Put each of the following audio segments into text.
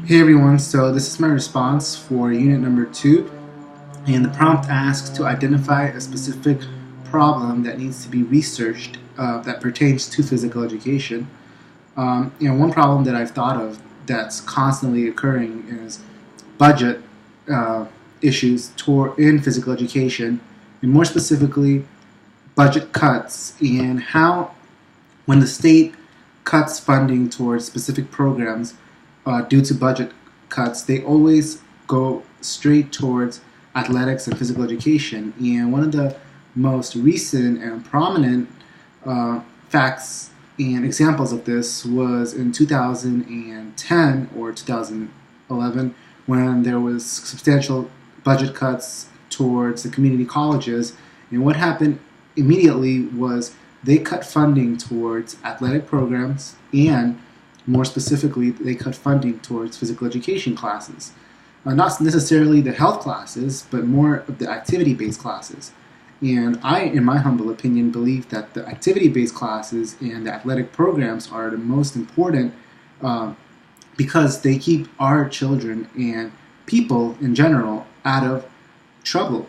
Hey everyone, so this is my response for unit number 2, and the prompt asks to identify a specific problem that needs to be researched that pertains to physical education. One problem that I've thought of that's constantly occurring is budget uh, issues in physical education, and more specifically, budget cuts, and how when the state cuts funding towards specific programs due to budget cuts, they always go straight towards athletics and physical education. And one of the most recent and prominent facts and examples of this was in 2010 or 2011 when there was substantial budget cuts towards the community colleges. And what happened immediately was they cut funding towards athletic programs, and more specifically, they cut funding towards physical education classes. Not necessarily the health classes, but more of the activity-based classes. And I, in my humble opinion, believe that the activity-based classes and the athletic programs are the most important because they keep our children and people in general out of trouble.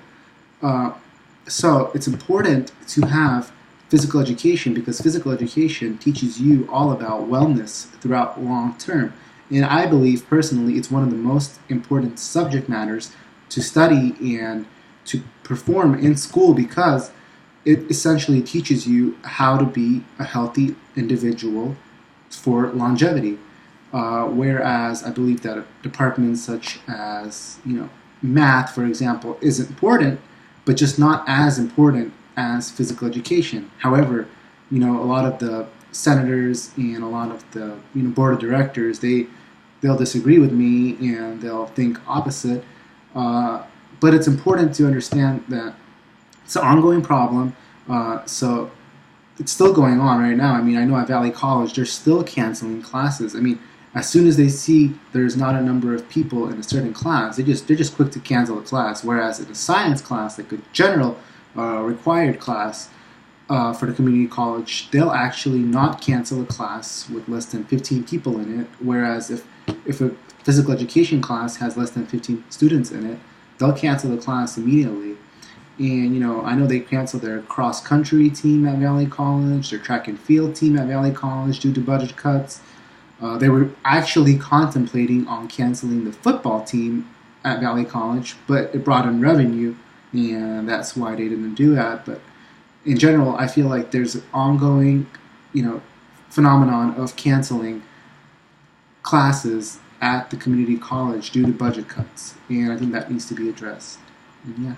So it's important to have physical education because physical education teaches you all about wellness throughout long term. And I believe personally it's one of the most important subject matters to study and to perform in school because it essentially teaches you how to be a healthy individual for longevity. Whereas I believe that departments such as math, for example, is important, but just not as important as physical education. However, a lot of the senators and a lot of the board of directors, they'll disagree with me and they'll think opposite. But it's important to understand that it's an ongoing problem. So it's still going on right now. I know at Valley College they're still canceling classes. As soon as they see there's not a number of people in a certain class, they're just quick to cancel the class. Whereas in a science class, like a general required class for the community college, they'll actually not cancel a class with less than 15 people in it. Whereas if a physical education class has less than 15 students in it, they'll cancel the class immediately. And I know they canceled their cross country team at Valley College, their track and field team at Valley College due to budget cuts. They were actually contemplating on canceling the football team at Valley College, but it brought in revenue, and that's why they didn't do that. But in general, I feel like there's an ongoing, phenomenon of canceling classes at the community college due to budget cuts, and I think that needs to be addressed. And yeah.